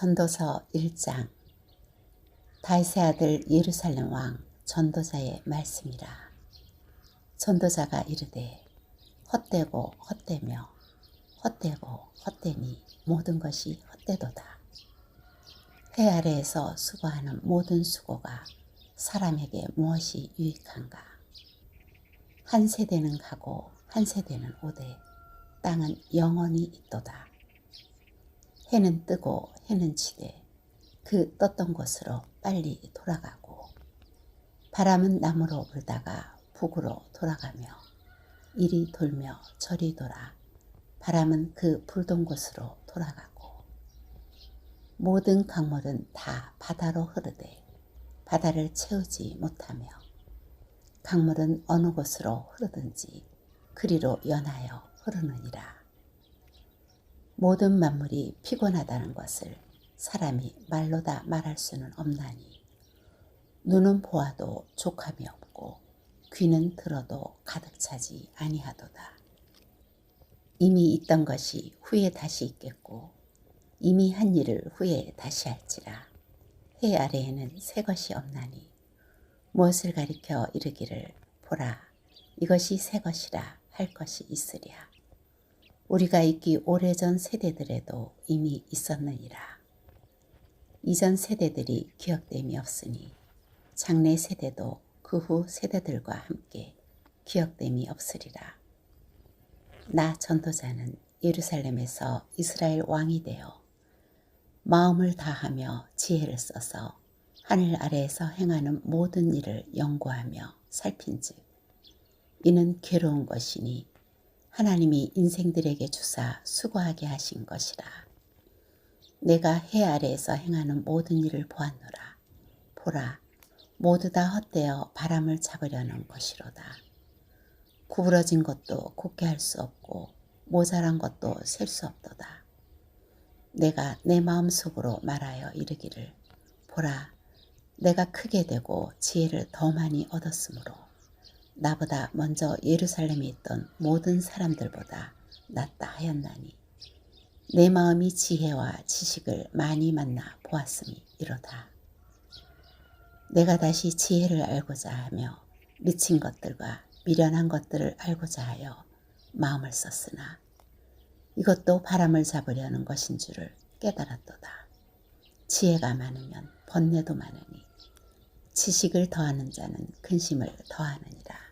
전도서 1장. 다윗의 아들 예루살렘 왕 전도자의 말씀이라. 전도자가 이르되 헛되고 헛되며 헛되고 헛되니 모든 것이 헛되도다. 해 아래에서 수고하는 모든 수고가 사람에게 무엇이 유익한가. 한 세대는 가고 한 세대는 오되 땅은 영원히 있도다. 해는 뜨고 해는 지되 그 떴던 곳으로 빨리 돌아가고, 바람은 남으로 불다가 북으로 돌아가며 이리 돌며 저리 돌아 바람은 그 불던 곳으로 돌아가고, 모든 강물은 다 바다로 흐르되 바다를 채우지 못하며, 강물은 어느 곳으로 흐르든지 그리로 연하여 흐르느니라. 모든 만물이 피곤하다는 것을 사람이 말로 다 말할 수는 없나니, 눈은 보아도 족함이 없고 귀는 들어도 가득 차지 아니하도다. 이미 있던 것이 후에 다시 있겠고 이미 한 일을 후에 다시 할지라. 해 아래에는 새 것이 없나니 무엇을 가리켜 이르기를 보라 이것이 새 것이라 할 것이 있으랴. 우리가 있기 오래전 세대들에도 이미 있었느니라. 이전 세대들이 기억됨이 없으니 장래 세대도 그 후 세대들과 함께 기억됨이 없으리라. 나 전도자는 예루살렘에서 이스라엘 왕이 되어 마음을 다하며 지혜를 써서 하늘 아래에서 행하는 모든 일을 연구하며 살핀즉 이는 괴로운 것이니 하나님이 인생들에게 주사 수고하게 하신 것이라. 내가 해 아래에서 행하는 모든 일을 보았노라. 보라, 모두 다 헛되어 바람을 잡으려는 것이로다. 구부러진 것도 곧게 할 수 없고 모자란 것도 셀 수 없도다. 내가 내 마음속으로 말하여 이르기를 보라, 내가 크게 되고 지혜를 더 많이 얻었으므로 나보다 먼저 예루살렘에 있던 모든 사람들보다 낫다 하였나니, 내 마음이 지혜와 지식을 많이 만나 보았으니 이로다. 내가 다시 지혜를 알고자 하며 미친 것들과 미련한 것들을 알고자 하여 마음을 썼으나 이것도 바람을 잡으려는 것인 줄을 깨달았도다. 지혜가 많으면 번뇌도 많으니 지식을 더하는 자는 근심을 더하느니라.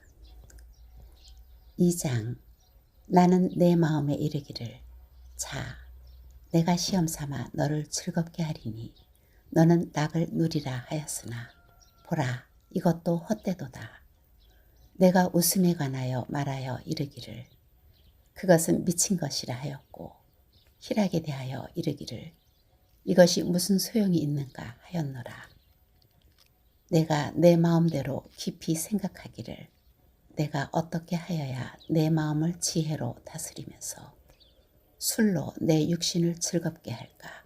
2장. 나는 내 마음에 이르기를 자, 내가 시험 삼아 너를 즐겁게 하리니 너는 낙을 누리라 하였으나 보라, 이것도 헛되도다. 내가 웃음에 관하여 말하여 이르기를 그것은 미친 것이라 하였고, 희락에 대하여 이르기를 이것이 무슨 소용이 있는가 하였노라. 내가 내 마음대로 깊이 생각하기를 내가 어떻게 하여야 내 마음을 지혜로 다스리면서 술로 내 육신을 즐겁게 할까.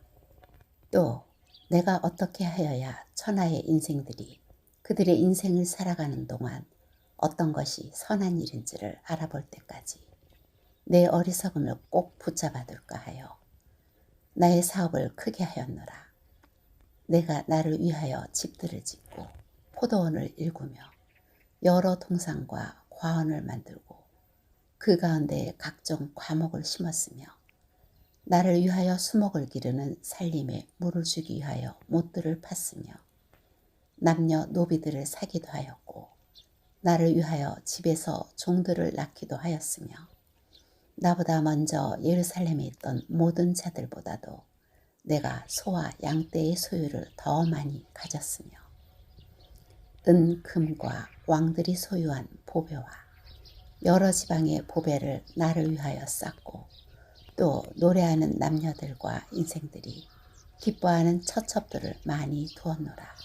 또 내가 어떻게 하여야 천하의 인생들이 그들의 인생을 살아가는 동안 어떤 것이 선한 일인지를 알아볼 때까지 내 어리석음을 꼭 붙잡아둘까 하여 나의 사업을 크게 하였노라. 내가 나를 위하여 집들을 짓고 포도원을 일구며 여러 동산과 과원을 만들고 그 가운데에 각종 과목을 심었으며, 나를 위하여 수목을 기르는 살림에 물을 주기 위하여 못들을 팠으며, 남녀 노비들을 사기도 하였고 나를 위하여 집에서 종들을 낳기도 하였으며, 나보다 먼저 예루살렘에 있던 모든 자들보다도 내가 소와 양떼의 소유를 더 많이 가졌으며, 은 금과 왕들이 소유한 보배와 여러 지방의 보배를 나를 위하여 쌓고, 또 노래하는 남녀들과 인생들이 기뻐하는 처첩들을 많이 두었노라.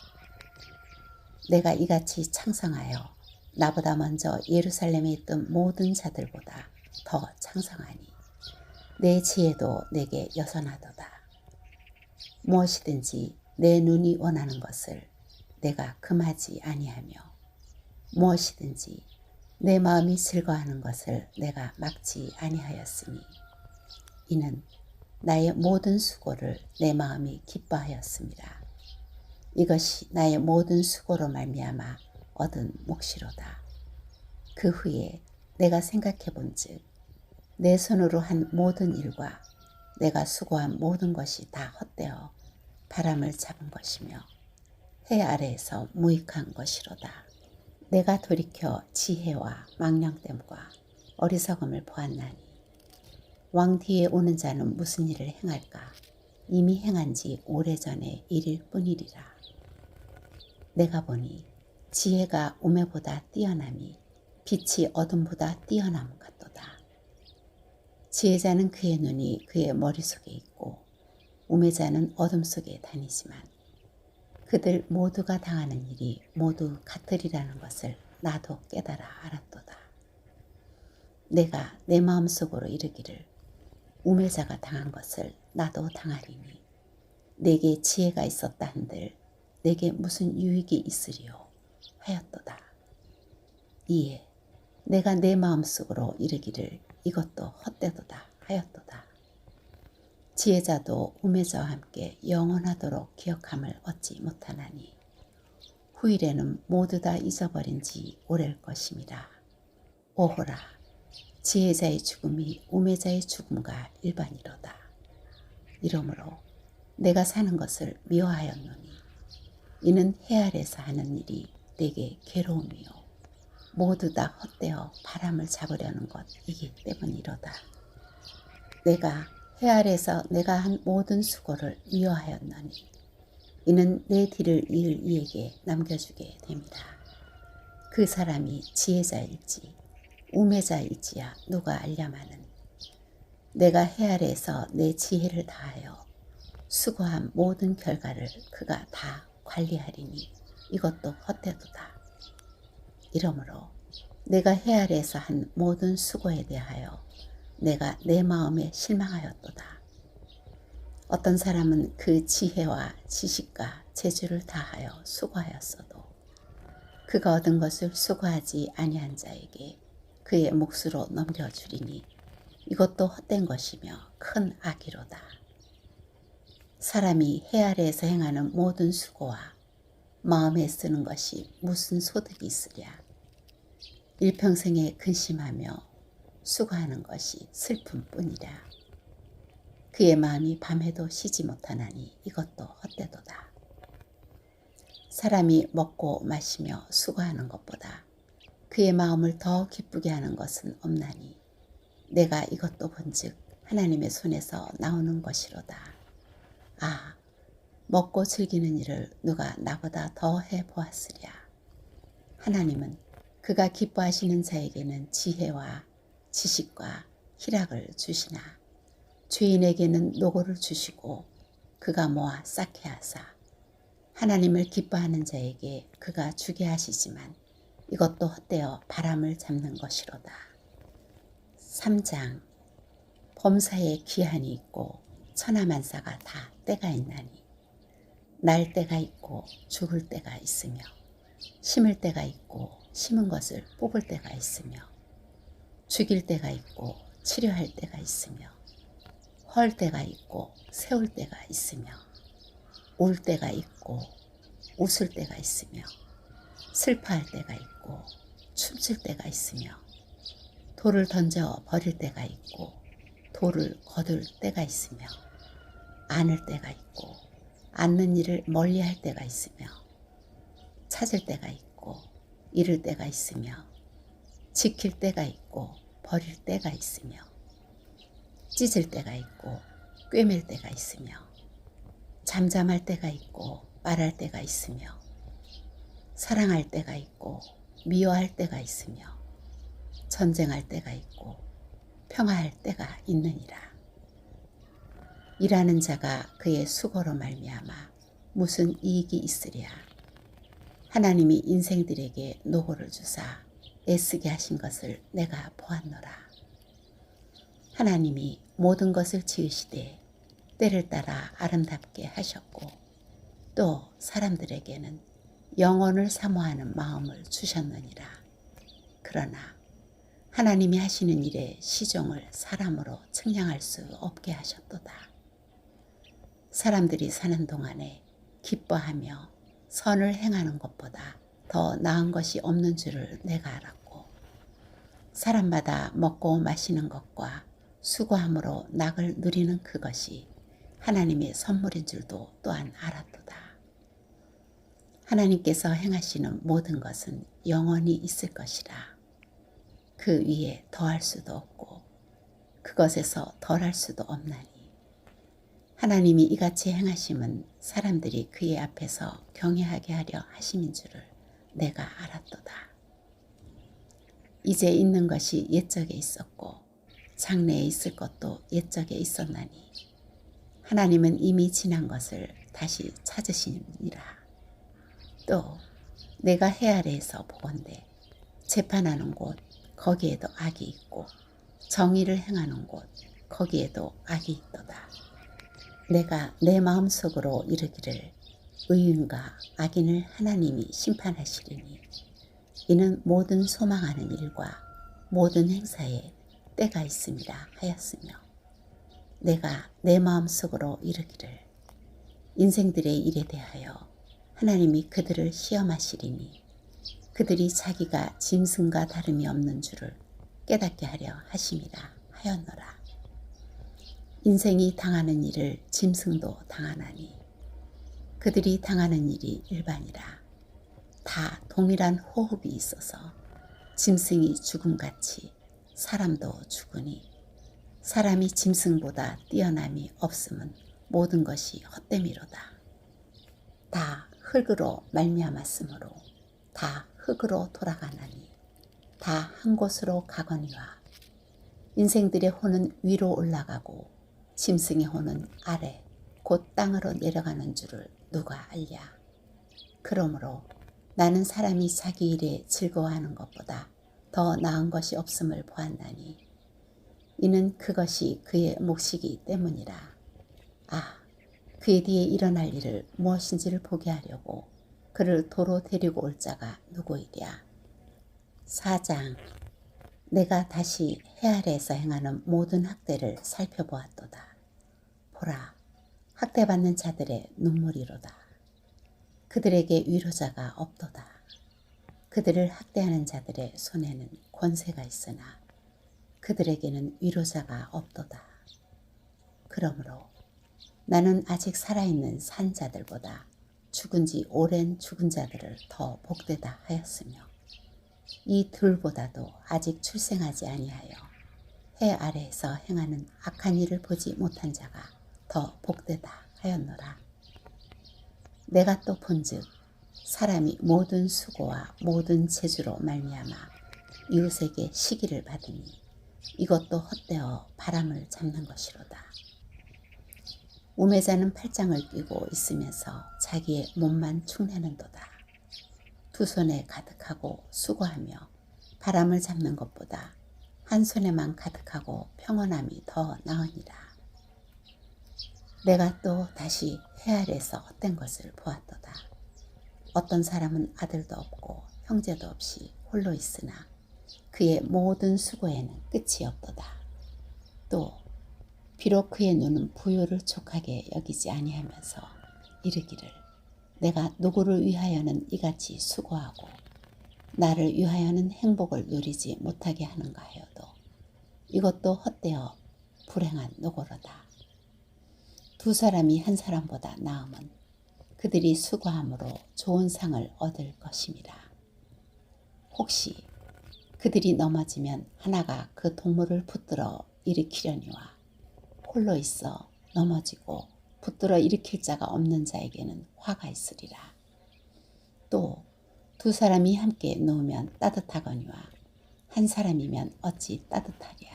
내가 이같이 창성하여 나보다 먼저 예루살렘에 있던 모든 자들보다 더 창성하니 내 지혜도 내게 여선하도다. 무엇이든지 내 눈이 원하는 것을 내가 금하지 아니하며 무엇이든지 내 마음이 즐거워하는 것을 내가 막지 아니하였으니, 이는 나의 모든 수고를 내 마음이 기뻐하였습니다. 이것이 나의 모든 수고로 말미암아 얻은 몫이로다. 그 후에 내가 생각해 본즉 내 손으로 한 모든 일과 내가 수고한 모든 것이 다 헛되어 바람을 잡은 것이며 해 아래에서 무익한 것이로다. 내가 돌이켜 지혜와 망령됨과 어리석음을 보았나니 왕 뒤에 오는 자는 무슨 일을 행할까? 이미 행한 지 오래전의 일일 뿐이리라. 내가 보니 지혜가 우매보다 뛰어남이 빛이 어둠보다 뛰어남 같도다. 지혜자는 그의 눈이 그의 머릿속에 있고 우매자는 어둠 속에 다니지만 그들 모두가 당하는 일이 모두 같으리라는 것을 나도 깨달아 알았도다. 내가 내 마음속으로 이르기를 우매자가 당한 것을 나도 당하리니 내게 지혜가 있었다 한들 내게 무슨 유익이 있으리요 하였도다. 이에 내가 내 마음속으로 이르기를 이것도 헛되도다 하였도다. 지혜자도 우매자와 함께 영원하도록 기억함을 얻지 못하나니 후일에는 모두 다 잊어버린 지 오래일 것임이라. 오호라, 지혜자의 죽음이 우매자의 죽음과 일반이로다. 이러므로 내가 사는 것을 미워하였노니 이는 해 아래서 하는 일이 내게 괴로움이요 모두 다 헛되어 바람을 잡으려는 것이기 때문이로다. 내가 해 아래서 내가 한 모든 수고를 미워하였노니 이는 내 뒤를 이을 이에게 남겨주게 됩니다. 그 사람이 지혜자일지 우매자일지야 누가 알랴마는 내가 해 아래에서 내 지혜를 다하여 수고한 모든 결과를 그가 다 관리하리니 이것도 헛되도다. 이러므로 내가 해 아래에서 한 모든 수고에 대하여 내가 내 마음에 실망하였도다. 어떤 사람은 그 지혜와 지식과 재주를 다하여 수고하였어도 그가 얻은 것을 수고하지 아니한 자에게 그의 몫으로 넘겨주리니 이것도 헛된 것이며 큰 악이로다. 사람이 해 아래에서 행하는 모든 수고와 마음에 쓰는 것이 무슨 소득이 있으랴. 일평생에 근심하며 수고하는 것이 슬픔뿐이라. 그의 마음이 밤에도 쉬지 못하나니 이것도 헛되도다. 사람이 먹고 마시며 수고하는 것보다 그의 마음을 더 기쁘게 하는 것은 없나니 내가 이것도 본즉 하나님의 손에서 나오는 것이로다. 아, 먹고 즐기는 일을 누가 나보다 더 해보았으랴. 하나님은 그가 기뻐하시는 자에게는 지혜와 지식과 희락을 주시나 죄인에게는 노고를 주시고 그가 모아 쌓게 하사 하나님을 기뻐하는 자에게 그가 주게 하시지만 이것도 헛되어 바람을 잡는 것이로다. 3장. 범사에 귀한이 있고 천하만사가 다 때가 있나니 날 때가 있고 죽을 때가 있으며 심을 때가 있고 심은 것을 뽑을 때가 있으며 죽일 때가 있고 치료할 때가 있으며 헐 때가 있고 세울 때가 있으며 울 때가 있고 웃을 때가 있으며 슬퍼할 때가 있고 춤출 때가 있으며 돌을 던져 버릴 때가 있고 돌을 거둘 때가 있으며 안을 때가 있고 앉는 일을 멀리할 때가 있으며 찾을 때가 있고 잃을 때가 있으며 지킬 때가 있고 버릴 때가 있으며 찢을 때가 있고 꿰맬 때가 있으며 잠잠할 때가 있고 말할 때가 있으며 사랑할 때가 있고 미워할 때가 있으며 전쟁할 때가 있고 평화할 때가 있느니라. 일하는 자가 그의 수고로 말미암아 무슨 이익이 있으랴. 하나님이 인생들에게 노고를 주사 애쓰게 하신 것을 내가 보았노라. 하나님이 모든 것을 지으시되 때를 따라 아름답게 하셨고 또 사람들에게는 영혼을 사모하는 마음을 주셨느니라. 그러나 하나님이 하시는 일의 시종을 사람으로 측량할 수 없게 하셨도다. 사람들이 사는 동안에 기뻐하며 선을 행하는 것보다 더 나은 것이 없는 줄을 내가 알았고, 사람마다 먹고 마시는 것과 수고함으로 낙을 누리는 그것이 하나님의 선물인 줄도 또한 알았도다. 하나님께서 행하시는 모든 것은 영원히 있을 것이라. 그 위에 더할 수도 없고 그것에서 덜할 수도 없나니, 하나님이 이같이 행하심은 사람들이 그의 앞에서 경외하게 하려 하심인 줄을 내가 알았도다. 이제 있는 것이 옛적에 있었고 장래에 있을 것도 옛적에 있었나니, 하나님은 이미 지난 것을 다시 찾으시니라. 또 내가 해 아래에서 보건대 재판하는 곳 거기에도 악이 있고 정의를 행하는 곳 거기에도 악이 있도다. 내가 내 마음속으로 이르기를 의인과 악인을 하나님이 심판하시리니, 이는 모든 소망하는 일과 모든 행사에 때가 있음이라 하였으며, 내가 내 마음속으로 이르기를 인생들의 일에 대하여 하나님이 그들을 시험하시리니, 그들이 자기가 짐승과 다름이 없는 줄을 깨닫게 하려 하심이라 하였노라. 인생이 당하는 일을 짐승도 당하나니, 그들이 당하는 일이 일반이라. 다 동일한 호흡이 있어서 짐승이 죽음같이 사람도 죽으니, 사람이 짐승보다 뛰어남이 없음은 모든 것이 헛됨이로다. 다 흙으로 말미암았으므로 다 흙으로 돌아가나니, 다 한 곳으로 가거니와 인생들의 혼은 위로 올라가고 짐승의 혼은 아래 곧 땅으로 내려가는 줄을 누가 알랴. 그러므로 나는 사람이 자기 일에 즐거워하는 것보다 더 나은 것이 없음을 보았나니, 이는 그것이 그의 몫이기 때문이라. 그의 뒤에 일어날 일을 무엇인지를 보게 하려고 그를 도로 데리고 올 자가 누구이랴. 4장. 내가 다시 해 아래에서 행하는 모든 학대를 살펴보았도다. 보라, 학대받는 자들의 눈물이로다. 그들에게 위로자가 없도다. 그들을 학대하는 자들의 손에는 권세가 있으나 그들에게는 위로자가 없도다. 그러므로 나는 아직 살아있는 산 자들보다 죽은 지 오랜 죽은 자들을 더 복되다 하였으며, 이 둘보다도 아직 출생하지 아니하여 해 아래에서 행하는 악한 일을 보지 못한 자가 더 복되다 하였노라. 내가 또 본즉 사람이 모든 수고와 모든 재주로 말미암아 이웃에게 시기를 받으니, 이것도 헛되어 바람을 잡는 것이로다. 우매자는 팔짱을 끼고 있으면서 자기의 몸만 축내는도다. 두 손에 가득하고 수고하며 바람을 잡는 것보다 한 손에만 가득하고 평온함이 더 나으니라. 내가 또 다시 해 아래에서 헛된 것을 보았도다. 어떤 사람은 아들도 없고 형제도 없이 홀로 있으나 그의 모든 수고에는 끝이 없도다. 또 비록 그의 눈은 부요를 촉하게 여기지 아니하면서 이르기를 내가 누구를 위하여는 이같이 수고하고 나를 위하여는 행복을 누리지 못하게 하는가 하여도, 이것도 헛되어 불행한 노고로다. 두 사람이 한 사람보다 나음은 그들이 수고함으로 좋은 상을 얻을 것임이라. 혹시 그들이 넘어지면 하나가 그 동물을 붙들어 일으키려니와 홀로 있어 넘어지고 붙들어 일으킬 자가 없는 자에게는 화가 있으리라. 또 두 사람이 함께 누우면 따뜻하거니와 한 사람이면 어찌 따뜻하랴.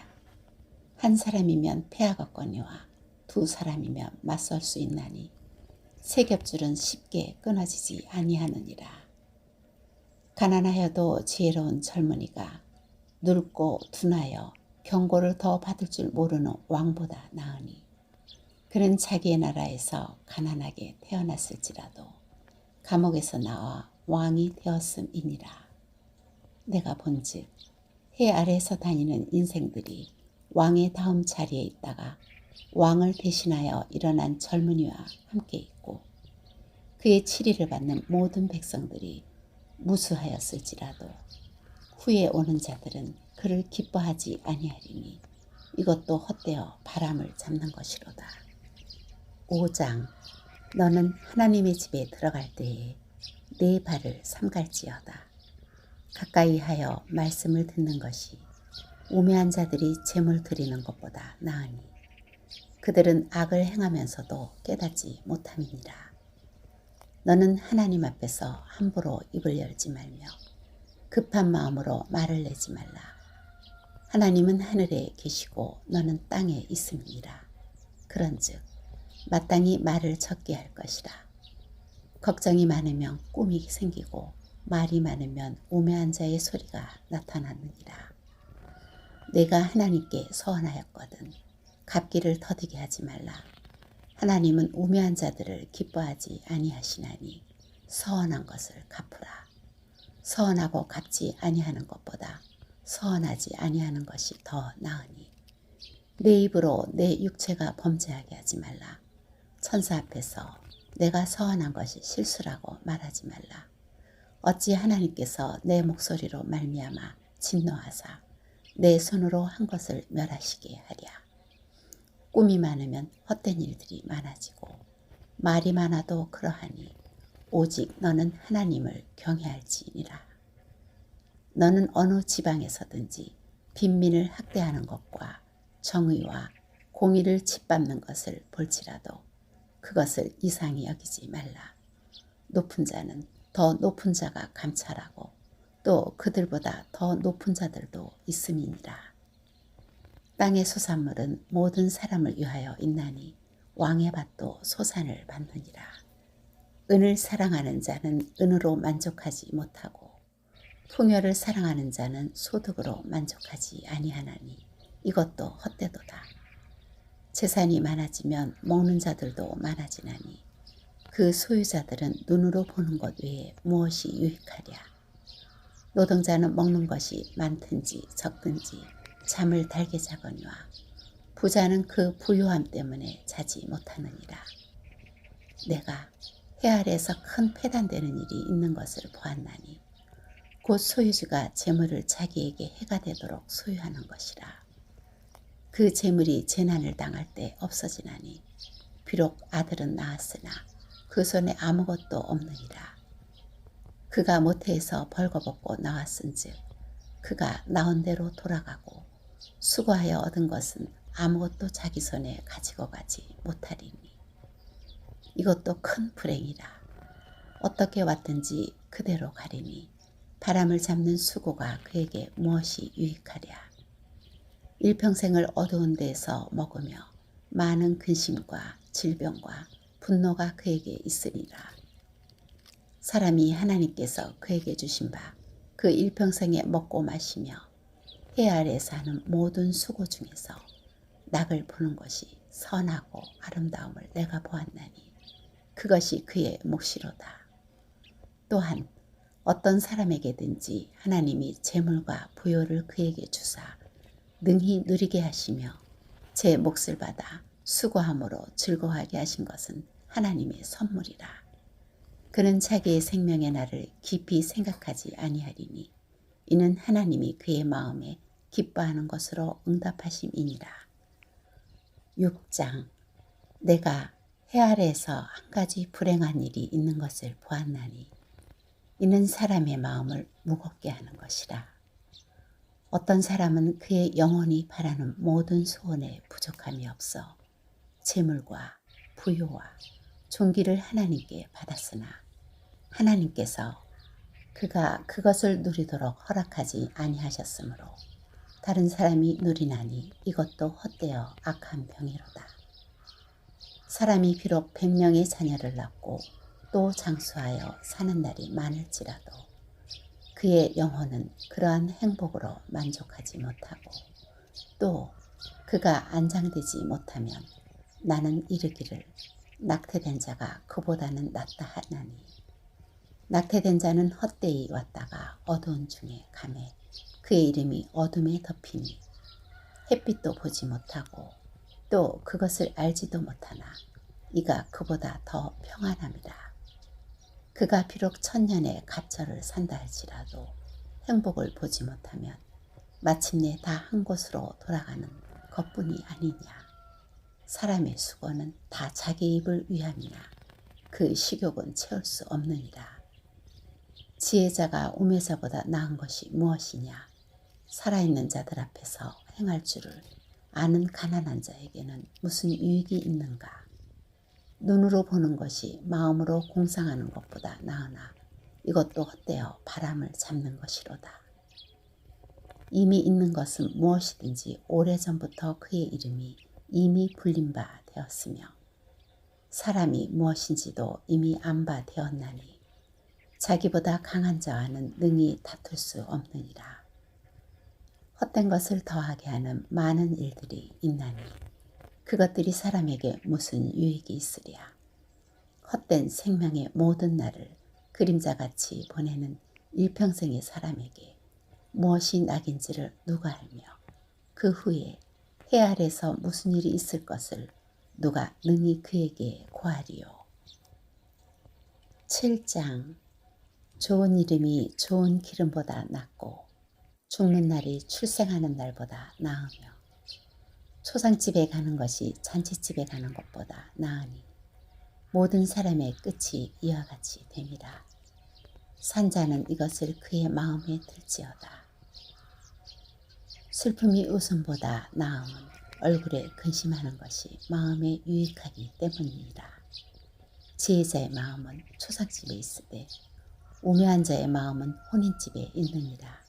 한 사람이면 패하겠거니와 두 사람이면 맞설 수 있나니, 세 겹줄은 쉽게 끊어지지 아니하느니라. 가난하여도 지혜로운 젊은이가 늙고 둔하여 경고를 더 받을 줄 모르는 왕보다 나으니, 그는 자기의 나라에서 가난하게 태어났을지라도 감옥에서 나와 왕이 되었음이니라. 내가 본즉 해 아래에서 다니는 인생들이 왕의 다음 자리에 있다가 왕을 대신하여 일어난 젊은이와 함께 있고 그의 치리를 받는 모든 백성들이 무수하였을지라도 후에 오는 자들은 그를 기뻐하지 아니하리니 이것도 헛되어 바람을 잡는 것이로다. 5장. 너는 하나님의 집에 들어갈 때에 네 발을 삼갈지어다. 가까이 하여 말씀을 듣는 것이 우매한 자들이 재물 드리는 것보다 나으니 그들은 악을 행하면서도 깨닫지 못함이니라. 너는 하나님 앞에서 함부로 입을 열지 말며 급한 마음으로 말을 내지 말라. 하나님은 하늘에 계시고 너는 땅에 있음이니라. 그런즉 마땅히 말을 적게 할 것이라. 걱정이 많으면 꿈이 생기고 말이 많으면 우매한 자의 소리가 나타나느니라. 내가 하나님께 서원하였거든 갚기를 더디게 하지 말라. 하나님은 우매한 자들을 기뻐하지 아니하시나니 서원한 것을 갚으라. 서원하고 갚지 아니하는 것보다 서원하지 아니하는 것이 더 나으니 내 입으로 내 육체가 범죄하게 하지 말라. 천사 앞에서 내가 서원한 것이 실수라고 말하지 말라. 어찌 하나님께서 내 목소리로 말미암아 진노하사 내 손으로 한 것을 멸하시게 하랴. 꿈이 많으면 헛된 일들이 많아지고 말이 많아도 그러하니 오직 너는 하나님을 경외할지니라. 너는 어느 지방에서든지 빈민을 학대하는 것과 정의와 공의를 짓밟는 것을 볼지라도 그것을 이상히 여기지 말라. 높은 자는 더 높은 자가 감찰하고 또 그들보다 더 높은 자들도 있음이니라. 땅의 소산물은 모든 사람을 위하여 있나니 왕의 밭도 소산을 받느니라. 은을 사랑하는 자는 은으로 만족하지 못하고 풍요를 사랑하는 자는 소득으로 만족하지 아니하나니 이것도 헛되도다. 재산이 많아지면 먹는 자들도 많아지나니 그 소유자들은 눈으로 보는 것 외에 무엇이 유익하랴. 노동자는 먹는 것이 많든지 적든지 잠을 달게 자거니와 부자는 그 부유함 때문에 자지 못하느니라. 내가 해 아래에서 큰 패단되는 일이 있는 것을 보았나니 곧 소유주가 재물을 자기에게 해가 되도록 소유하는 것이라. 그 재물이 재난을 당할 때 없어지나니 비록 아들은 낳았으나 그 손에 아무것도 없느니라. 그가 모태에서 벌거벗고 나왔은즉 그가 나온 대로 돌아가고 수고하여 얻은 것은 아무것도 자기 손에 가지고 가지 못하리니 이것도 큰 불행이라. 어떻게 왔든지 그대로 가리니 바람을 잡는 수고가 그에게 무엇이 유익하랴. 일평생을 어두운 데에서 먹으며 많은 근심과 질병과 분노가 그에게 있으리라. 사람이 하나님께서 그에게 주신 바 그 일평생에 먹고 마시며 해 아래에서 하는 모든 수고 중에서 낙을 보는 것이 선하고 아름다움을 내가 보았나니 그것이 그의 몫이로다. 또한 어떤 사람에게든지 하나님이 재물과 부요를 그에게 주사 능히 누리게 하시며 제 몫을 받아 수고함으로 즐거워하게 하신 것은 하나님의 선물이라. 그는 자기의 생명의 날을 깊이 생각하지 아니하리니 이는 하나님이 그의 마음에 기뻐하는 것으로 응답하심이니라. 6장. 내가 해 아래에서 한 가지 불행한 일이 있는 것을 보았나니 이는 사람의 마음을 무겁게 하는 것이라. 어떤 사람은 그의 영혼이 바라는 모든 소원에 부족함이 없어 재물과 부요와 존귀를 하나님께 받았으나 하나님께서 그가 그것을 누리도록 허락하지 아니하셨으므로 다른 사람이 누리나니 이것도 헛되어 악한 병이로다. 사람이 비록 100명의 자녀를 낳고 또 장수하여 사는 날이 많을지라도 그의 영혼은 그러한 행복으로 만족하지 못하고 또 그가 안장되지 못하면 나는 이르기를 낙태된 자가 그보다는 낫다 하나니 낙태된 자는 헛되이 왔다가 어두운 중에 가매 그의 이름이 어둠에 덮이니 햇빛도 보지 못하고 또 그것을 알지도 못하나 이가 그보다 더 평안함이라. 그가 비록 천년의 갑절을 산다 할지라도 행복을 보지 못하면 마침내 다 한 곳으로 돌아가는 것뿐이 아니냐. 사람의 수고는 다 자기 입을 위함이나 그 식욕은 채울 수 없느니라. 지혜자가 우매자보다 나은 것이 무엇이냐. 살아있는 자들 앞에서 행할 줄을 아는 가난한 자에게는 무슨 유익이 있는가. 눈으로 보는 것이 마음으로 공상하는 것보다 나으나 이것도 헛되어 바람을 잡는 것이로다. 이미 있는 것은 무엇이든지 오래전부터 그의 이름이 이미 불린 바 되었으며 사람이 무엇인지도 이미 안 바 되었나니 자기보다 강한 자와는 능히 다툴 수 없느니라. 헛된 것을 더하게 하는 많은 일들이 있나니 그것들이 사람에게 무슨 유익이 있으랴. 헛된 생명의 모든 날을 그림자같이 보내는 일평생의 사람에게 무엇이 낙인지를 누가 알며 그 후에 해 아래서 무슨 일이 있을 것을 누가 능히 그에게 고하리요. 7장. 좋은 이름이 좋은 기름보다 낫고 죽는 날이 출생하는 날보다 나으며 초상집에 가는 것이 잔치집에 가는 것보다 나으니 모든 사람의 끝이 이와 같이 됨이라. 산자는 이것을 그의 마음에 들지어다. 슬픔이 웃음보다 나음은 얼굴에 근심하는 것이 마음에 유익하기 때문이니라. 지혜자의 마음은 초상집에 있으되 우매한 자의 마음은 혼인집에 있느니라.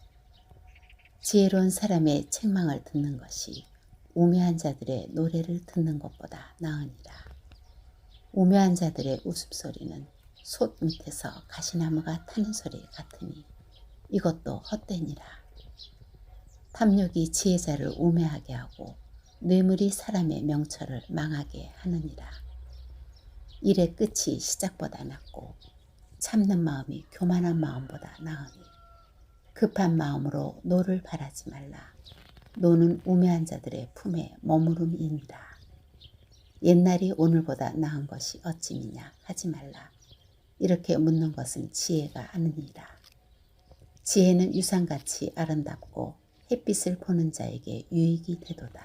지혜로운 사람의 책망을 듣는 것이 우매한 자들의 노래를 듣는 것보다 나으니라. 우매한 자들의 웃음소리는 솥 밑에서 가시나무가 타는 소리 같으니 이것도 헛되니라. 탐욕이 지혜자를 우매하게 하고 뇌물이 사람의 명철을 망하게 하느니라. 일의 끝이 시작보다 낫고 참는 마음이 교만한 마음보다 나으니 급한 마음으로 노를 바라지 말라. 노는 우매한 자들의 품에 머무름이니라. 옛날이 오늘보다 나은 것이 어찌미냐 하지 말라. 이렇게 묻는 것은 지혜가 아느니라. 지혜는 유산같이 아름답고 햇빛을 보는 자에게 유익이 되도다.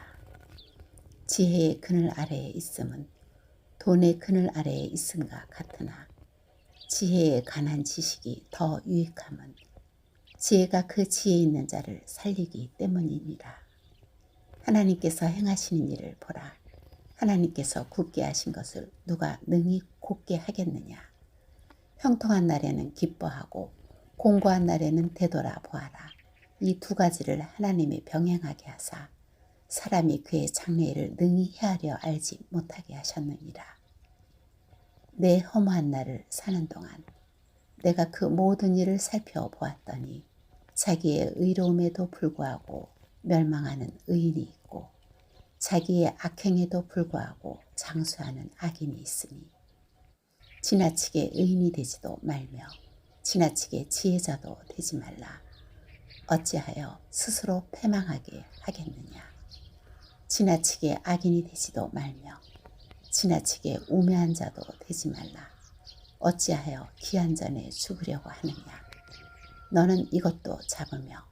지혜의 그늘 아래에 있음은 돈의 그늘 아래에 있음과 같으나 지혜에 관한 지식이 더 유익함은 지혜가 그 지혜 있는 자를 살리기 때문이니라. 하나님께서 행하시는 일을 보라. 하나님께서 굳게 하신 것을 누가 능히 곧게 하겠느냐. 형통한 날에는 기뻐하고 공고한 날에는 되돌아보아라. 이 두 가지를 하나님이 병행하게 하사 사람이 그의 장래일을 능히 헤아려 알지 못하게 하셨느니라. 내 허무한 날을 사는 동안 내가 그 모든 일을 살펴보았더니 자기의 의로움에도 불구하고 멸망하는 의인이 있고 자기의 악행에도 불구하고 장수하는 악인이 있으니 지나치게 의인이 되지도 말며 지나치게 지혜자도 되지 말라. 어찌하여 스스로 패망하게 하겠느냐. 지나치게 악인이 되지도 말며 지나치게 우매한 자도 되지 말라. 어찌하여 기한 전에 죽으려고 하느냐. 너는 이것도 잡으며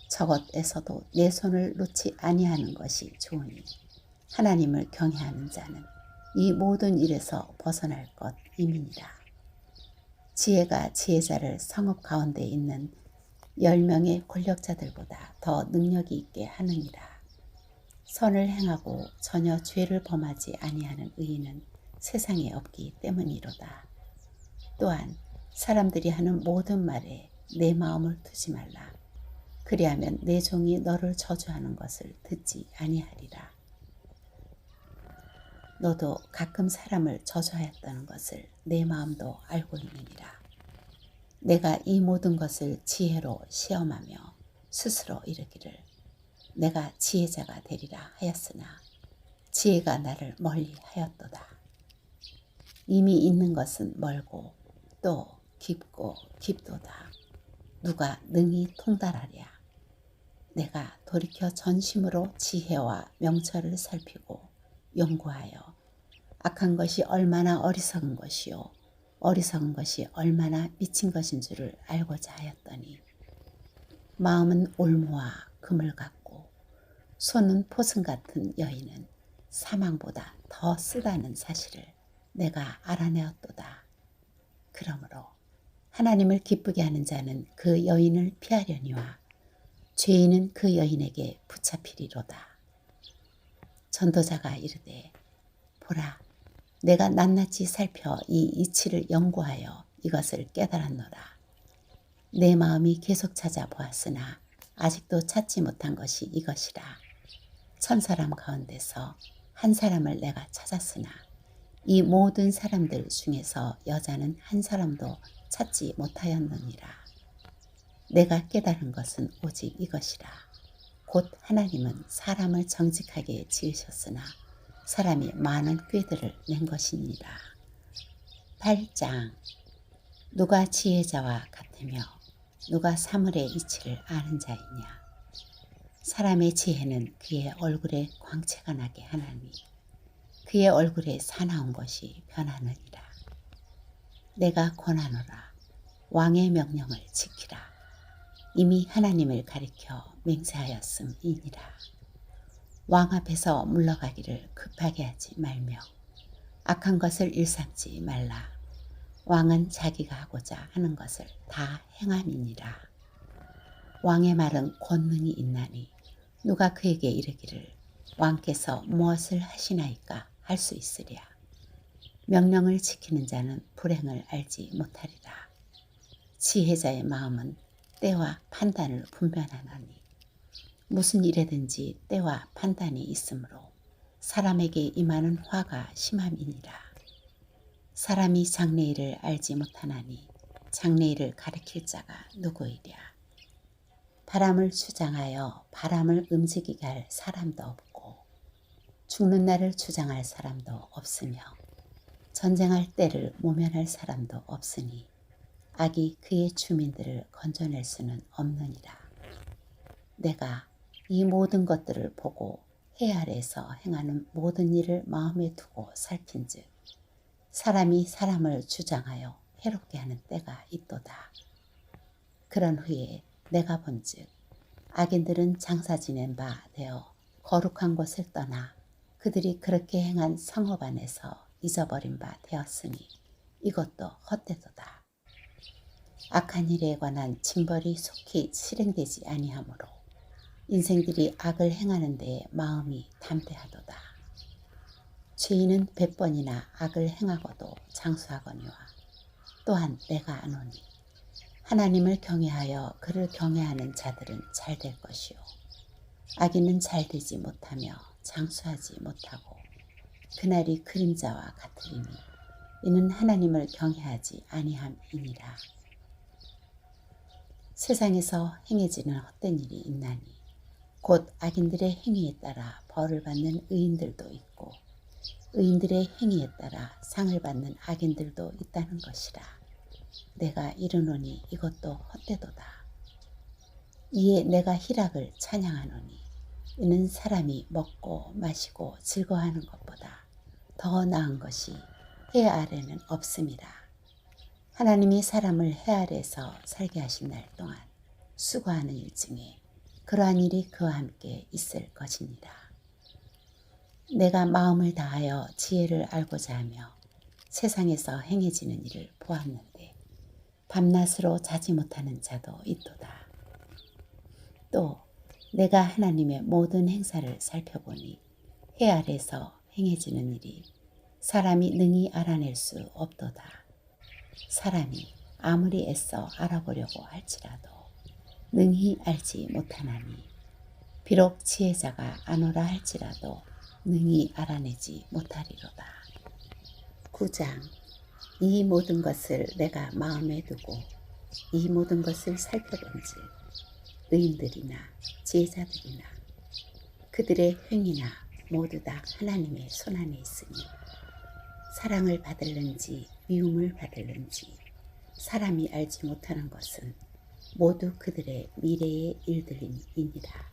저것에서도 내 손을 놓지 아니하는 것이 좋으니 하나님을 경외하는 자는 이 모든 일에서 벗어날 것임이니라. 지혜가 지혜자를 성읍 가운데 있는 10명의 권력자들보다 더 능력이 있게 하느니라. 선을 행하고 전혀 죄를 범하지 아니하는 의인은 세상에 없기 때문이로다. 또한 사람들이 하는 모든 말에 내 마음을 두지 말라. 그리하면 내 종이 너를 저주하는 것을 듣지 아니하리라. 너도 가끔 사람을 저주하였다는 것을 내 마음도 알고 있느니라. 내가 이 모든 것을 지혜로 시험하며 스스로 이르기를 내가 지혜자가 되리라 하였으나 지혜가 나를 멀리 하였도다. 이미 있는 것은 멀고 또 깊고 깊도다. 누가 능히 통달하랴. 내가 돌이켜 전심으로 지혜와 명철을 살피고 연구하여 악한 것이 얼마나 어리석은 것이요 어리석은 것이 얼마나 미친 것인 줄을 알고자 하였더니 마음은 올무와 금을 갖고 손은 포승 같은 여인은 사망보다 더 쓰다는 사실을 내가 알아내었도다. 그러므로 하나님을 기쁘게 하는 자는 그 여인을 피하려니와 죄인은 그 여인에게 붙잡히리로다. 전도자가 이르되 보라 내가 낱낱이 살펴 이 이치를 연구하여 이것을 깨달았노라. 내 마음이 계속 찾아보았으나 아직도 찾지 못한 것이 이것이라. 1000사람 가운데서 한 사람을 내가 찾았으나 이 모든 사람들 중에서 여자는 한 사람도 찾지 못하였느니라. 내가 깨달은 것은 오직 이것이라. 곧 하나님은 사람을 정직하게 지으셨으나 사람이 많은 꾀들을 낸 것이니라. 8장. 누가 지혜자와 같으며 누가 사물의 이치를 아는 자이냐. 사람의 지혜는 그의 얼굴에 광채가 나게 하나니 그의 얼굴에 사나운 것이 변하느니라. 내가 권하노라. 왕의 명령을 지키라. 이미 하나님을 가리켜 맹세하였음이니라. 왕 앞에서 물러가기를 급하게 하지 말며 악한 것을 일삼지 말라. 왕은 자기가 하고자 하는 것을 다 행함이니라. 왕의 말은 권능이 있나니 누가 그에게 이르기를 왕께서 무엇을 하시나이까 할 수 있으랴. 명령을 지키는 자는 불행을 알지 못하리라. 지혜자의 마음은 때와 판단을 분별하나니 무슨 일에든지 때와 판단이 있으므로 사람에게 임하는 화가 심함이니라. 사람이 장래일을 알지 못하나니 장래일을 가리킬 자가 누구이랴. 바람을 주장하여 바람을 움직이게 할 사람도 없고 죽는 날을 주장할 사람도 없으며 전쟁할 때를 모면할 사람도 없으니 악이 그의 주민들을 건져낼 수는 없느니라. 내가 이 모든 것들을 보고 해 아래에서 행하는 모든 일을 마음에 두고 살핀즉 사람이 사람을 주장하여 해롭게 하는 때가 있도다. 그런 후에 내가 본즉 악인들은 장사 지낸 바 되어 거룩한 곳을 떠나 그들이 그렇게 행한 성읍 안에서 잊어버린 바 되었으니 이것도 헛되도다. 악한 일에 관한 징벌이 속히 실행되지 아니하므로 인생들이 악을 행하는 데에 마음이 담대하도다. 죄인은 100번이나 악을 행하고도 장수하거니와 또한 내가 아노니 하나님을 경외하여 그를 경외하는 자들은 잘 될 것이요 악인은 잘 되지 못하며 장수하지 못하고 그날이 그림자와 같으리니 이는 하나님을 경외하지 아니함이니라. 세상에서 행해지는 헛된 일이 있나니 곧 악인들의 행위에 따라 벌을 받는 의인들도 있고 의인들의 행위에 따라 상을 받는 악인들도 있다는 것이라. 내가 이르노니 이것도 헛되도다. 이에 내가 희락을 찬양하노니 이는 사람이 먹고 마시고 즐거워하는 것보다 더 나은 것이 해 아래는 없음이라. 하나님이 사람을 해 아래에서 살게 하신 날 동안 수고하는 일 중에 그러한 일이 그와 함께 있을 것이니라. 내가 마음을 다하여 지혜를 알고자 하며 세상에서 행해지는 일을 보았는데 밤낮으로 자지 못하는 자도 있도다. 또 내가 하나님의 모든 행사를 살펴보니 해 아래에서 행해지는 일이 사람이 능히 알아낼 수 없도다. 사람이 아무리 애써 알아보려고 할지라도 능히 알지 못하나니 비록 지혜자가 아노라 할지라도 능히 알아내지 못하리로다. 9장. 이 모든 것을 내가 마음에 두고 이 모든 것을 살펴본즉 의인들이나 지혜자들이나 그들의 행위나 모두 다 하나님의 손안에 있으니 사랑을 받을는지 미움을 받을는지 사람이 알지 못하는 것은 모두 그들의 미래의 일들이니라.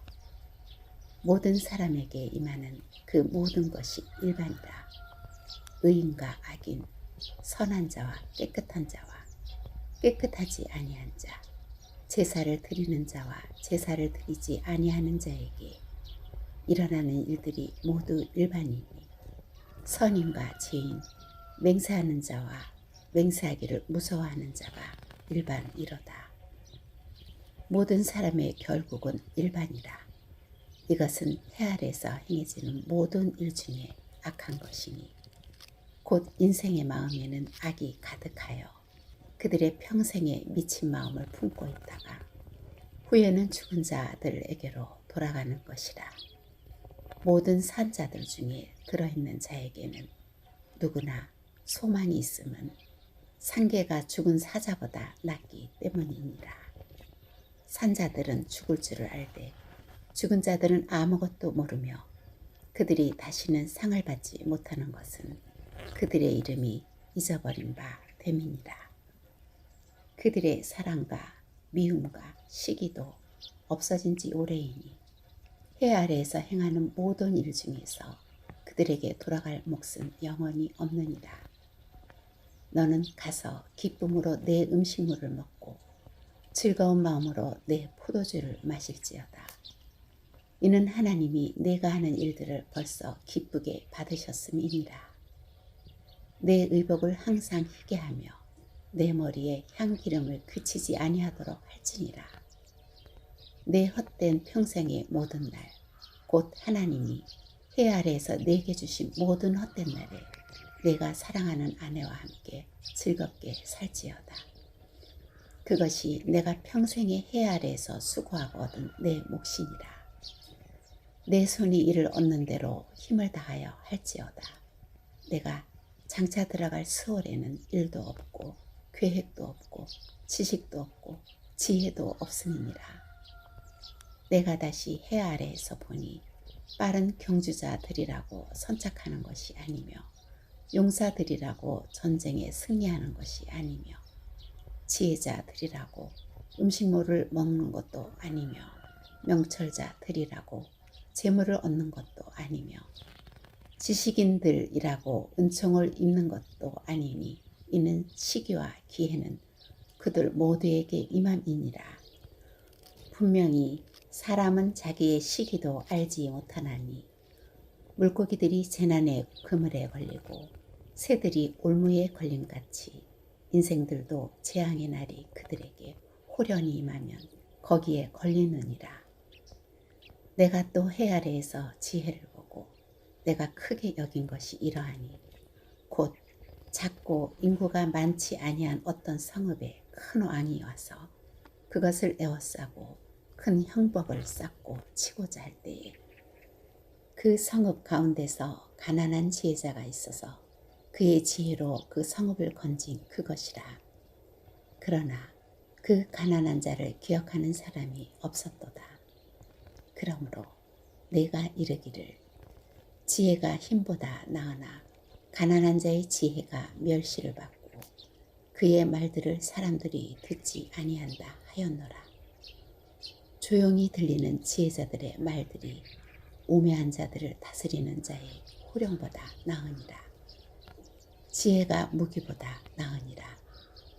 모든 사람에게 임하는 그 모든 것이 일반이라. 의인과 악인, 선한 자와 깨끗한 자와 깨끗하지 아니한 자, 제사를 드리는 자와 제사를 드리지 아니하는 자에게 일어나는 일들이 모두 일반이니 선인과 죄인, 맹세하는 자와 맹세하기를 무서워하는 자가 일반이로다. 모든 사람의 결국은 일반이라. 이것은 해 아래서 행해지는 모든 일 중에 악한 것이니 곧 인생의 마음에는 악이 가득하여 그들의 평생에 미친 마음을 품고 있다가 후에는 죽은 자들에게로 돌아가는 것이라. 모든 산자들 중에 들어있는 자에게는 누구나 소망이 있음은 상계가 죽은 사자보다 낫기 때문이니라. 산자들은 죽을 줄을 알되 죽은 자들은 아무것도 모르며 그들이 다시는 상을 받지 못하는 것은 그들의 이름이 잊어버린 바 됨이니라. 그들의 사랑과 미움과 시기도 없어진 지 오래이니 해 아래에서 행하는 모든 일 중에서 그들에게 돌아갈 몫은 영원히 없느니라. 너는 가서 기쁨으로 내 음식물을 먹고 즐거운 마음으로 내 포도주를 마실지어다. 이는 하나님이 내가 하는 일들을 벌써 기쁘게 받으셨음이니라. 내 의복을 항상 희게 하며 내 머리에 향기름을 그치지 아니하도록 할지니라. 내 헛된 평생의 모든 날, 곧 하나님이 해 아래에서 내게 주신 모든 헛된 날에 내가 사랑하는 아내와 함께 즐겁게 살지어다. 그것이 내가 평생의 해 아래에서 수고하고 얻은 내 몫이니라. 내 손이 이를 얻는 대로 힘을 다하여 할지어다. 내가 장차 들어갈 스월에는 일도 없고 계획도 없고 지식도 없고 지혜도 없음이니라. 내가 다시 해 아래에서 보니 빠른 경주자들이라고 선착하는 것이 아니며 용사들이라고 전쟁에 승리하는 것이 아니며 지혜자들이라고 음식물을 먹는 것도 아니며 명철자들이라고 재물을 얻는 것도 아니며 지식인들이라고 은총을 입는 것도 아니니 이는 시기와 기회는 그들 모두에게 임함이니라. 분명히 사람은 자기의 시기도 알지 못하나니 물고기들이 재난의 그물에 걸리고 새들이 올무에 걸림같이 인생들도 재앙의 날이 그들에게 호련히 임하면 거기에 걸리느니라. 내가 또 해 아래에서 지혜를 보고 내가 크게 여긴 것이 이러하니 곧 작고 인구가 많지 아니한 어떤 성읍에 큰 왕이 와서 그것을 에워싸고 큰 형벌을 쌓고 치고자 할 때에 그 성읍 가운데서 가난한 지혜자가 있어서 그의 지혜로 그 성읍을 건진 그것이라. 그러나 그 가난한 자를 기억하는 사람이 없었도다. 그러므로 내가 이르기를 지혜가 힘보다 나으나 가난한 자의 지혜가 멸시를 받고 그의 말들을 사람들이 듣지 아니한다 하였노라. 조용히 들리는 지혜자들의 말들이 우매한 자들을 다스리는 자의 호령보다 나으니라. 지혜가 무기보다 나으니라.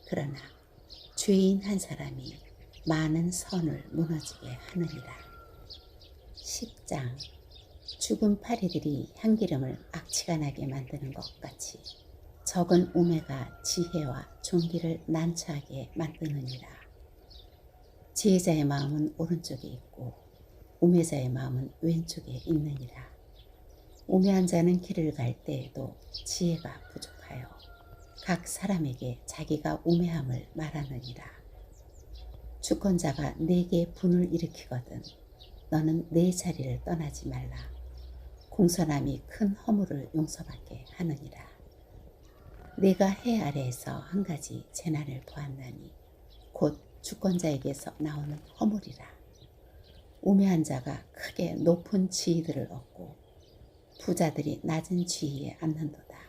그러나 죄인 한 사람이 많은 선을 무너지게 하느니라. 10장. 죽은 파리들이 향기름을 악취가 나게 만드는 것 같이 적은 우매가 지혜와 존귀를 난처하게 만드느니라. 지혜자의 마음은 오른쪽에 있고 우매자의 마음은 왼쪽에 있느니라. 우매한 자는 길을 갈 때에도 지혜가 부족하여 각 사람에게 자기가 우매함을 말하느니라. 주권자가 내게 분을 일으키거든 너는 내 자리를 떠나지 말라. 공손함이 큰 허물을 용서받게 하느니라. 내가 해 아래에서 한 가지 재난을 보았나니 곧 주권자에게서 나오는 허물이라. 우매한 자가 크게 높은 지위들을 얻고 부자들이 낮은 지위에 앉는도다.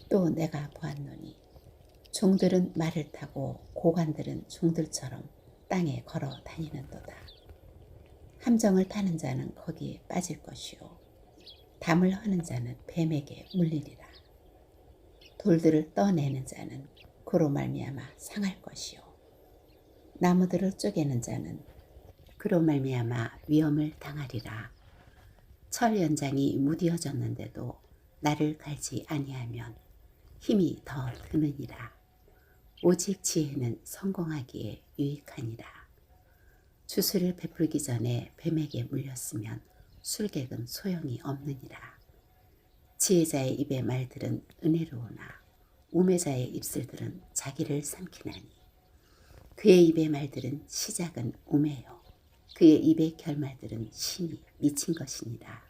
또 내가 보았노니 종들은 말을 타고 고관들은 종들처럼 땅에 걸어 다니는도다. 함정을 타는 자는 거기에 빠질 것이요 담을 허는 자는 뱀에게 물리리라. 돌들을 떠내는 자는 그로 말미암아 상할 것이요 나무들을 쪼개는 자는 그로 말미암아 위험을 당하리라. 철 연장이 무디어졌는데도 나를 갈지 아니하면 힘이 더 드느니라. 오직 지혜는 성공하기에 유익하니라. 주술을 베풀기 전에 뱀에게 물렸으면 술객은 소용이 없느니라. 지혜자의 입의 말들은 은혜로우나 우매자의 입술들은 자기를 삼키나니 그의 입의 말들은 시작은 우매요 그의 입의 결말들은 신이 미친 것이니라.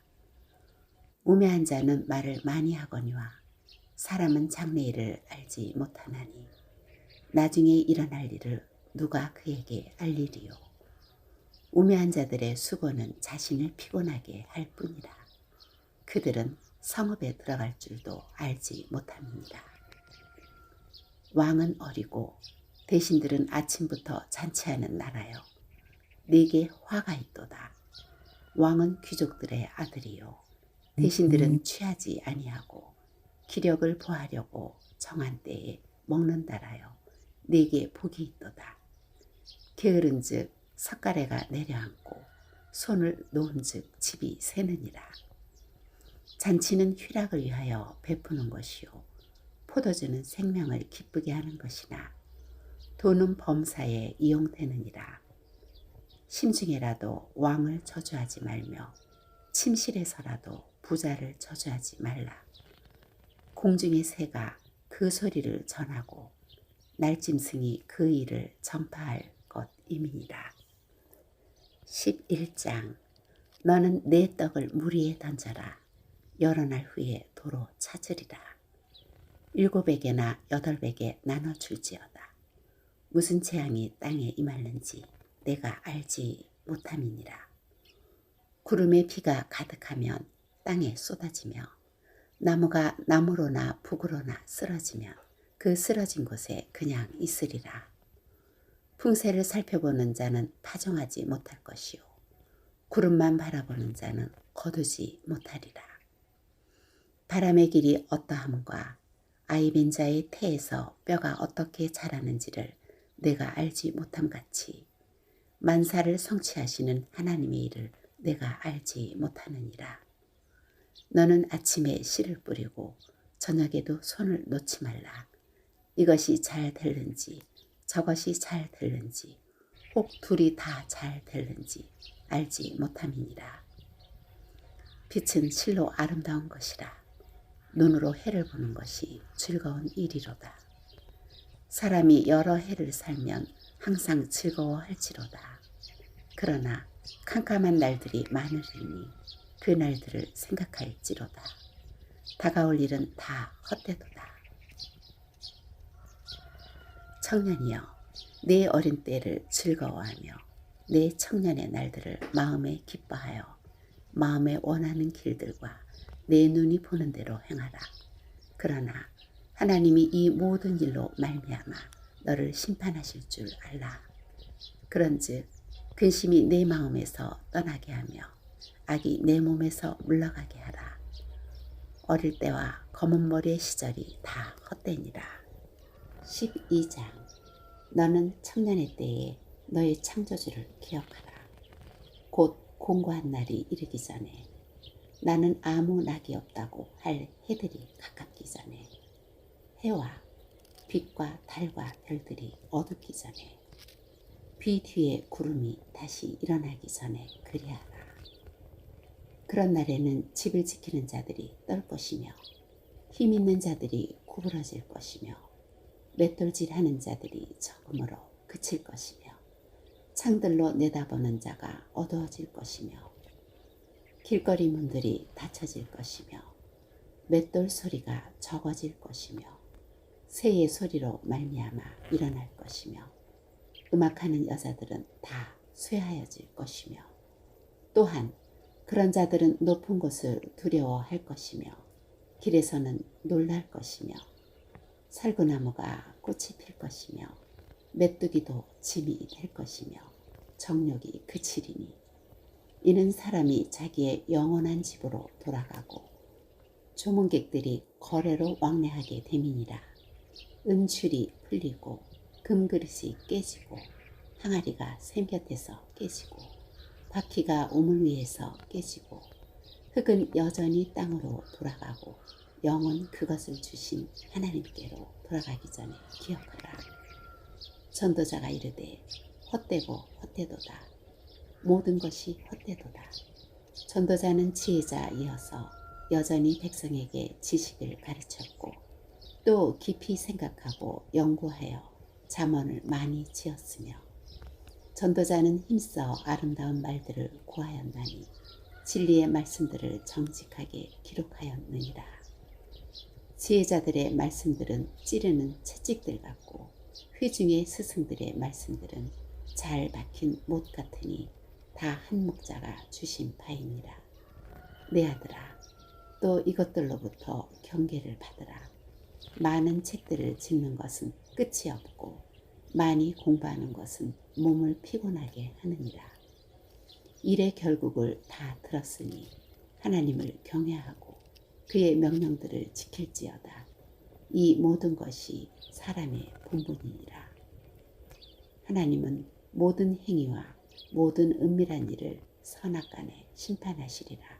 우매한 자는 말을 많이 하거니와 사람은 장래일을 알지 못하나니 나중에 일어날 일을 누가 그에게 알리리요. 우매한 자들의 수고는 자신을 피곤하게 할 뿐이라. 그들은 성읍에 들어갈 줄도 알지 못합니다. 왕은 어리고 대신들은 아침부터 잔치하는 나라요 네게 화가 있도다. 왕은 귀족들의 아들이요 대신들은 취하지 아니하고 기력을 보하려고 정한 때에 먹는다라요 네게 복이 있도다. 게으른즉 석가래가 내려앉고 손을 놓은즉 집이 새느니라. 잔치는 희락을 위하여 베푸는 것이요 포도주는 생명을 기쁘게 하는 것이나 돈은 범사에 이용되느니라. 심중에라도 왕을 저주하지 말며 침실에서라도 부자를 저주하지 말라. 공중의 새가 그 소리를 전하고 날짐승이 그 일을 전파할 것임이니라. 11장 너는 내 떡을 물 위에 던져라. 여러 날 후에 도로 찾으리라. 7에게나 8에게 나눠줄지어다. 무슨 재앙이 땅에 임하는지 내가 알지 못함이니라. 구름에 비가 가득하면 땅에 쏟아지며 나무가 나무로나 북으로나 쓰러지면 그 쓰러진 곳에 그냥 있으리라. 풍새를 살펴보는 자는 파종하지 못할 것이요 구름만 바라보는 자는 거두지 못하리라. 바람의 길이 어떠함과 아이벤 자의 태에서 뼈가 어떻게 자라는지를 내가 알지 못함같이 만사를 성취하시는 하나님의 일을 내가 알지 못하느니라. 너는 아침에 씨를 뿌리고 저녁에도 손을 놓지 말라. 이것이 잘 될는지 저것이 잘 될는지 혹 둘이 다 잘 될는지 알지 못함이니라. 빛은 실로 아름다운 것이라. 눈으로 해를 보는 것이 즐거운 일이로다. 사람이 여러 해를 살면 항상 즐거워할지로다. 그러나 캄캄한 날들이 많으리니 그 날들을 생각할지로다. 다가올 일은 다 헛되도다. 청년이여 내 어린 때를 즐거워하며 내 청년의 날들을 마음에 기뻐하여 마음에 원하는 길들과 내 눈이 보는 대로 행하라. 그러나 하나님이 이 모든 일로 말미암아 너를 심판하실 줄 알라. 그런즉 근심이 내 마음에서 떠나게 하며 악이 내 몸에서 물러가게 하라. 어릴 때와 검은 머리의 시절이 다 헛되니라. 12장 너는 청년의 때에 너의 창조주를 기억하라. 곧 공고한 날이 이르기 전에 나는 아무 낙이 없다고 할 해들이 가깝기 전에 해와 빛과 달과 별들이 어둡기 전에 비 뒤에 구름이 다시 일어나기 전에 그리하라. 그런 날에는 집을 지키는 자들이 떨 것이며 힘 있는 자들이 구부러질 것이며 맷돌질하는 자들이 적음으로 그칠 것이며 창들로 내다보는 자가 어두워질 것이며 길거리 문들이 닫혀질 것이며 맷돌 소리가 적어질 것이며 새의 소리로 말미암아 일어날 것이며 음악하는 여자들은 다 쇠하여질 것이며 또한 그런 자들은 높은 곳을 두려워할 것이며 길에서는 놀랄 것이며 살구나무가 꽃이 필 것이며 메뚜기도 짐이 될 것이며 정욕이 그치리니 이는 사람이 자기의 영원한 집으로 돌아가고 조문객들이 거래로 왕래하게 됨이니라. 은줄이 풀리고 금그릇이 깨지고 항아리가 샘 곁에서 깨지고 바퀴가 우물 위에서 깨지고 흙은 여전히 땅으로 돌아가고 영은 그것을 주신 하나님께로 돌아가기 전에 기억하라. 전도자가 이르되 헛되고 헛되도다. 모든 것이 헛되도다. 전도자는 지혜자이어서 여전히 백성에게 지식을 가르쳤고 또 깊이 생각하고 연구하여 잠언을 많이 지었으며 전도자는 힘써 아름다운 말들을 구하였나니 진리의 말씀들을 정직하게 기록하였느니라. 지혜자들의 말씀들은 찌르는 채찍들 같고 회중의 스승들의 말씀들은 잘 박힌 못 같으니 다 한 목자가 주신 바이니라. 내 아들아, 또 이것들로부터 경계를 받으라. 많은 책들을 짓는 것은 끝이 없고 많이 공부하는 것은 몸을 피곤하게 하느니라. 일의 결국을 다 들었으니 하나님을 경외하고 그의 명령들을 지킬지어다. 이 모든 것이 사람의 본분이니라. 하나님은 모든 행위와 모든 은밀한 일을 선악간에 심판하시리라.